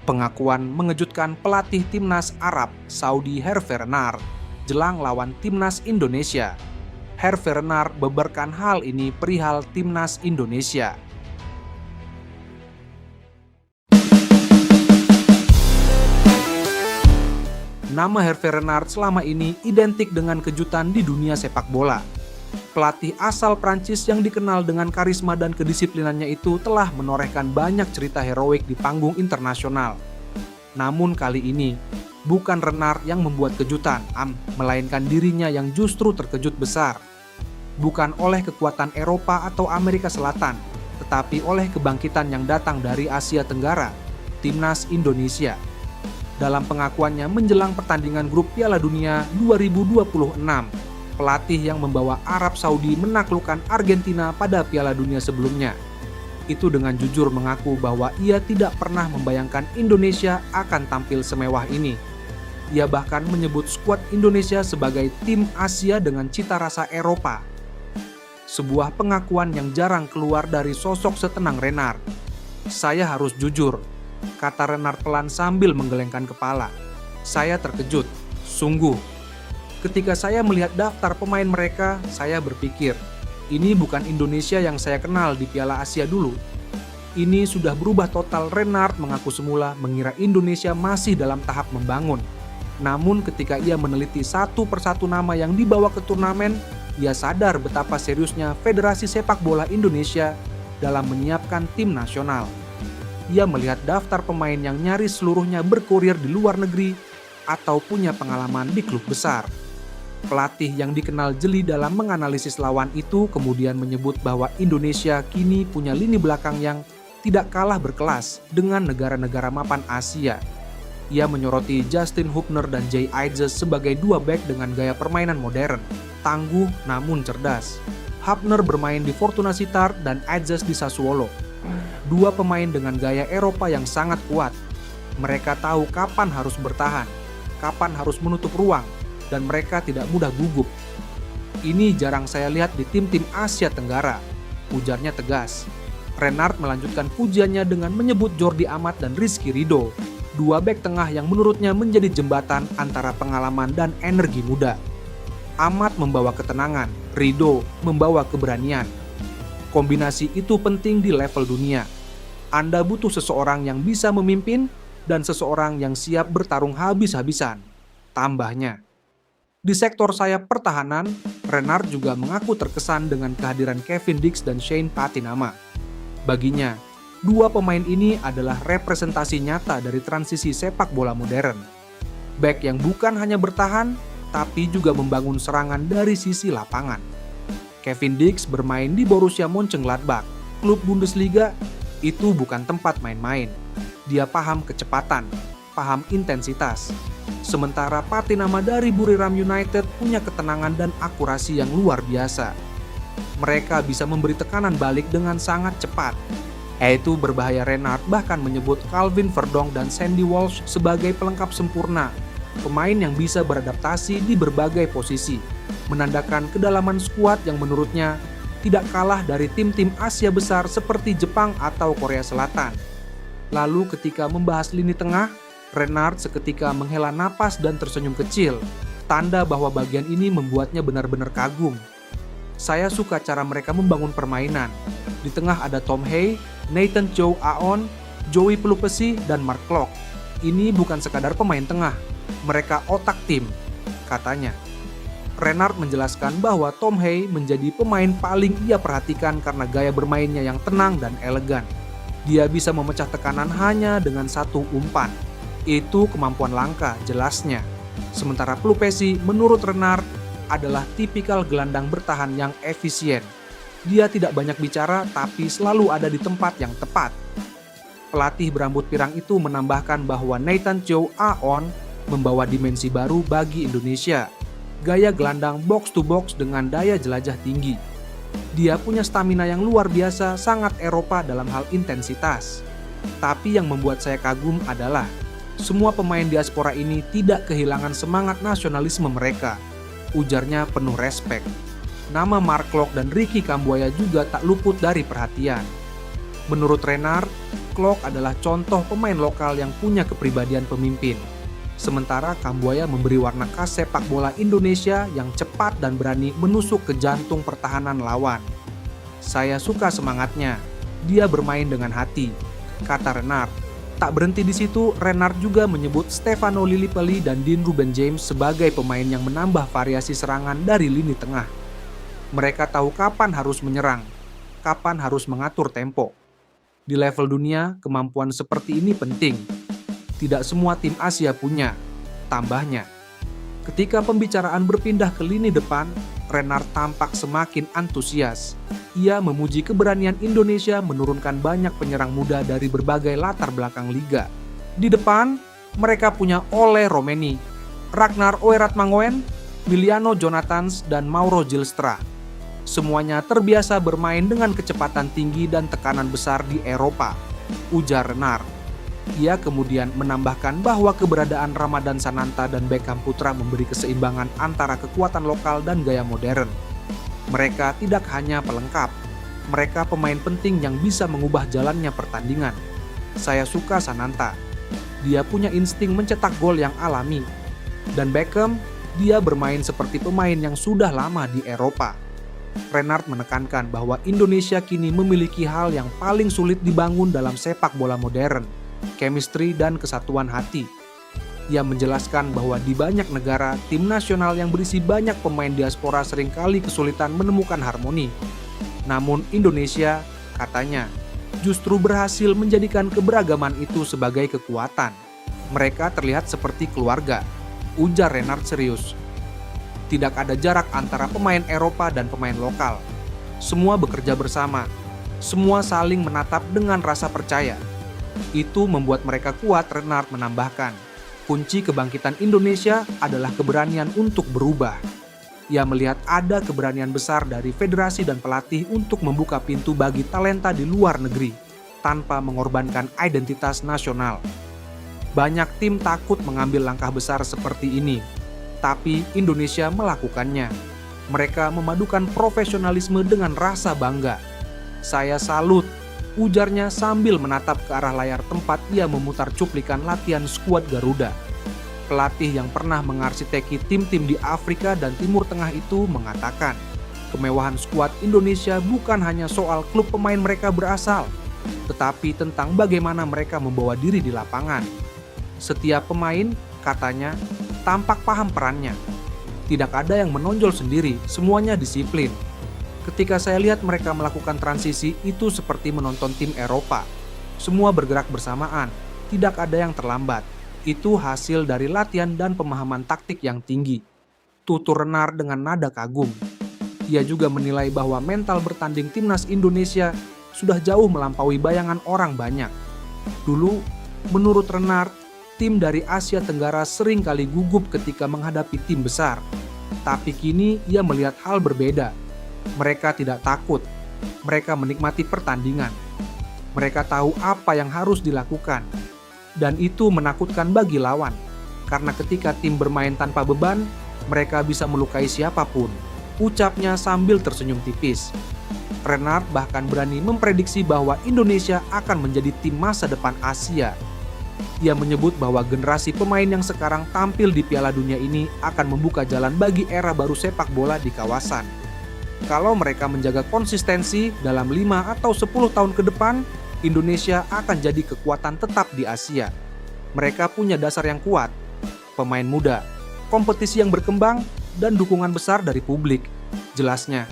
Pengakuan mengejutkan pelatih timnas Arab Saudi Hervé Renard jelang lawan timnas Indonesia. Hervé Renard beberkan hal ini perihal timnas Indonesia. Nama Hervé Renard selama ini identik dengan kejutan di dunia sepak bola. Pelatih asal Prancis yang dikenal dengan karisma dan kedisiplinannya itu telah menorehkan banyak cerita heroik di panggung internasional. Namun kali ini, bukan Renard yang membuat kejutan, melainkan dirinya yang justru terkejut besar. Bukan oleh kekuatan Eropa atau Amerika Selatan, tetapi oleh kebangkitan yang datang dari Asia Tenggara, timnas Indonesia. Dalam pengakuannya menjelang pertandingan grup Piala Dunia 2026, pelatih yang membawa Arab Saudi menaklukkan Argentina pada Piala Dunia sebelumnya. Itu dengan jujur mengaku bahwa ia tidak pernah membayangkan Indonesia akan tampil semewah ini. Ia bahkan menyebut skuad Indonesia sebagai tim Asia dengan cita rasa Eropa. Sebuah pengakuan yang jarang keluar dari sosok setenang Renard. "Saya harus jujur," kata Renard pelan sambil menggelengkan kepala. "Saya terkejut, sungguh. Ketika saya melihat daftar pemain mereka, saya berpikir, ini bukan Indonesia yang saya kenal di Piala Asia dulu. Ini sudah berubah total." Renard mengaku semula mengira Indonesia masih dalam tahap membangun. Namun ketika ia meneliti satu persatu nama yang dibawa ke turnamen, ia sadar betapa seriusnya Federasi Sepak Bola Indonesia dalam menyiapkan tim nasional. Ia melihat daftar pemain yang nyaris seluruhnya berkurir di luar negeri atau punya pengalaman di klub besar. Pelatih yang dikenal jeli dalam menganalisis lawan itu kemudian menyebut bahwa Indonesia kini punya lini belakang yang tidak kalah berkelas dengan negara-negara mapan Asia. Ia menyoroti Justin Hubner dan Jay Aizes sebagai dua bek dengan gaya permainan modern, tangguh namun cerdas. Hubner bermain di Fortuna Sittard dan Aizes di Sassuolo. Dua pemain dengan gaya Eropa yang sangat kuat. Mereka tahu kapan harus bertahan, kapan harus menutup ruang, dan mereka tidak mudah gugup. "Ini jarang saya lihat di tim-tim Asia Tenggara," ujarnya tegas. Renard melanjutkan pujiannya dengan menyebut Jordi Amat dan Rizky Ridho, dua bek tengah yang menurutnya menjadi jembatan antara pengalaman dan energi muda. Amat membawa ketenangan, Ridho membawa keberanian. Kombinasi itu penting di level dunia. Anda butuh seseorang yang bisa memimpin dan seseorang yang siap bertarung habis-habisan, tambahnya. Di sektor sayap pertahanan, Renard juga mengaku terkesan dengan kehadiran Kevin Dix dan Shane Patinama. Baginya, dua pemain ini adalah representasi nyata dari transisi sepak bola modern. Bek yang bukan hanya bertahan, tapi juga membangun serangan dari sisi lapangan. Kevin Dix bermain di Borussia Mönchengladbach, klub Bundesliga. Itu bukan tempat main-main. Dia paham kecepatan, paham intensitas. Sementara Patinama dari Buriram United punya ketenangan dan akurasi yang luar biasa. Mereka bisa memberi tekanan balik dengan sangat cepat. Itu berbahaya. Renard bahkan menyebut Calvin Verdong dan Sandy Walsh sebagai pelengkap sempurna. Pemain yang bisa beradaptasi di berbagai posisi, menandakan kedalaman skuad yang menurutnya tidak kalah dari tim-tim Asia besar seperti Jepang atau Korea Selatan. Lalu ketika membahas lini tengah, Renard seketika menghela napas dan tersenyum kecil, tanda bahwa bagian ini membuatnya benar-benar kagum. "Saya suka cara mereka membangun permainan. Di tengah ada Tom Hay, Nathan Joe Aon, Joey Pelupesi, dan Mark Klok. Ini bukan sekadar pemain tengah, mereka otak tim," katanya. Renard menjelaskan bahwa Tom Hay menjadi pemain paling ia perhatikan karena gaya bermainnya yang tenang dan elegan. Dia bisa memecah tekanan hanya dengan satu umpan. Itu kemampuan langka, jelasnya. Sementara Pelupesi, menurut Renard, adalah tipikal gelandang bertahan yang efisien. Dia tidak banyak bicara, tapi selalu ada di tempat yang tepat. Pelatih berambut pirang itu menambahkan bahwa Nathan Joe Aon membawa dimensi baru bagi Indonesia. Gaya gelandang box to box dengan daya jelajah tinggi. Dia punya stamina yang luar biasa, sangat Eropa dalam hal intensitas. Tapi yang membuat saya kagum adalah semua pemain diaspora ini tidak kehilangan semangat nasionalisme mereka, ujarnya penuh respek. nama Mark Klok dan Ricky Kambuaya juga tak luput dari perhatian. Menurut Renard, Klok adalah contoh pemain lokal yang punya kepribadian pemimpin. Sementara Kambuaya memberi warna khas sepak bola Indonesia yang cepat dan berani menusuk ke jantung pertahanan lawan. Saya suka semangatnya, dia bermain dengan hati, kata Renard. Tak berhenti di situ, Renard juga menyebut Stefano Lillipelli dan Dean Ruben James sebagai pemain yang menambah variasi serangan dari lini tengah. Mereka tahu kapan harus menyerang, kapan harus mengatur tempo. Di level dunia, kemampuan seperti ini penting. Tidak semua tim Asia punya, tambahnya. Ketika pembicaraan berpindah ke lini depan, Renard tampak semakin antusias. Ia memuji keberanian Indonesia menurunkan banyak penyerang muda dari berbagai latar belakang liga. Di depan, mereka punya Ole Romeni, Ragnar Oeratmangoen, Miliano Jonathans, dan Mauro Gilstra. Semuanya terbiasa bermain dengan kecepatan tinggi dan tekanan besar di Eropa, ujar Renard. Ia kemudian menambahkan bahwa keberadaan Ramadan Sananta dan Beckham Putra memberi keseimbangan antara kekuatan lokal dan gaya modern. Mereka tidak hanya pelengkap, mereka pemain penting yang bisa mengubah jalannya pertandingan. Saya suka Sananta, dia punya insting mencetak gol yang alami. Dan Beckham, dia bermain seperti pemain yang sudah lama di Eropa. Renard menekankan bahwa Indonesia kini memiliki hal yang paling sulit dibangun dalam sepak bola modern, chemistry dan kesatuan hati. Ia menjelaskan bahwa di banyak negara, tim nasional yang berisi banyak pemain diaspora seringkali kesulitan menemukan harmoni. Namun Indonesia, katanya, justru berhasil menjadikan keberagaman itu sebagai kekuatan. Mereka terlihat seperti keluarga, ujar Renard serius. Tidak ada jarak antara pemain Eropa dan pemain lokal. Semua bekerja bersama, semua saling menatap dengan rasa percaya. Itu membuat mereka kuat, Renard menambahkan. Kunci kebangkitan Indonesia adalah keberanian untuk berubah. Ia melihat ada keberanian besar dari federasi dan pelatih untuk membuka pintu bagi talenta di luar negeri, tanpa mengorbankan identitas nasional. Banyak tim takut mengambil langkah besar seperti ini, tapi Indonesia melakukannya. Mereka memadukan profesionalisme dengan rasa bangga. Saya salut, ujarnya sambil menatap ke arah layar tempat ia memutar cuplikan latihan skuad Garuda. Pelatih yang pernah mengarsiteki tim-tim di Afrika dan Timur Tengah itu mengatakan, kemewahan skuad Indonesia bukan hanya soal klub pemain mereka berasal, tetapi tentang bagaimana mereka membawa diri di lapangan. Setiap pemain, katanya, tampak paham perannya. Tidak ada yang menonjol sendiri, semuanya disiplin. Ketika saya lihat mereka melakukan transisi, itu seperti menonton tim Eropa. Semua bergerak bersamaan, tidak ada yang terlambat. Itu hasil dari latihan dan pemahaman taktik yang tinggi. Tutur Renard dengan nada kagum. Ia juga menilai bahwa mental bertanding timnas Indonesia sudah jauh melampaui bayangan orang banyak. Dulu, menurut Renard, tim dari Asia Tenggara sering kali gugup ketika menghadapi tim besar. Tapi kini ia melihat hal berbeda. Mereka tidak takut, mereka menikmati pertandingan. Mereka tahu apa yang harus dilakukan. Dan itu menakutkan bagi lawan, karena ketika tim bermain tanpa beban, mereka bisa melukai siapapun, ucapnya sambil tersenyum tipis. Renard bahkan berani memprediksi bahwa Indonesia akan menjadi tim masa depan Asia. Ia menyebut bahwa generasi pemain yang sekarang tampil di Piala Dunia ini akan membuka jalan bagi era baru sepak bola di kawasan. Kalau mereka menjaga konsistensi dalam 5 atau 10 tahun ke depan, Indonesia akan jadi kekuatan tetap di Asia. Mereka punya dasar yang kuat, pemain muda, kompetisi yang berkembang, dan dukungan besar dari publik, jelasnya.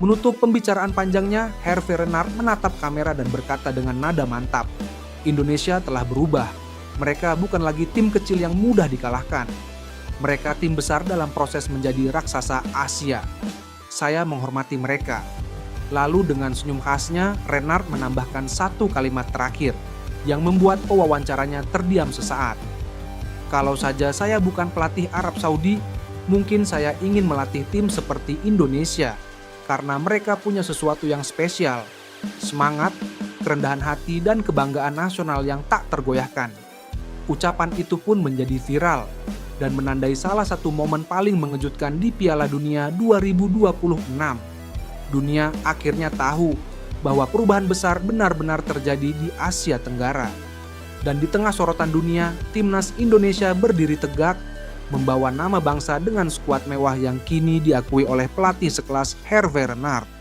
Menutup pembicaraan panjangnya, Hervé Renard menatap kamera dan berkata dengan nada mantap, Indonesia telah berubah. Mereka bukan lagi tim kecil yang mudah dikalahkan. Mereka tim besar dalam proses menjadi raksasa Asia. Saya menghormati mereka. Lalu dengan senyum khasnya, Renard menambahkan satu kalimat terakhir yang membuat pewawancaranya terdiam sesaat. Kalau saja saya bukan pelatih Arab Saudi, mungkin saya ingin melatih tim seperti Indonesia karena mereka punya sesuatu yang spesial, semangat, kerendahan hati, dan kebanggaan nasional yang tak tergoyahkan. Ucapan itu pun menjadi viral. dan menandai salah satu momen paling mengejutkan di Piala Dunia 2026. Dunia akhirnya tahu bahwa perubahan besar benar-benar terjadi di Asia Tenggara. Dan di tengah sorotan dunia, timnas Indonesia berdiri tegak, membawa nama bangsa dengan skuad mewah yang kini diakui oleh pelatih sekelas Hervé Renard.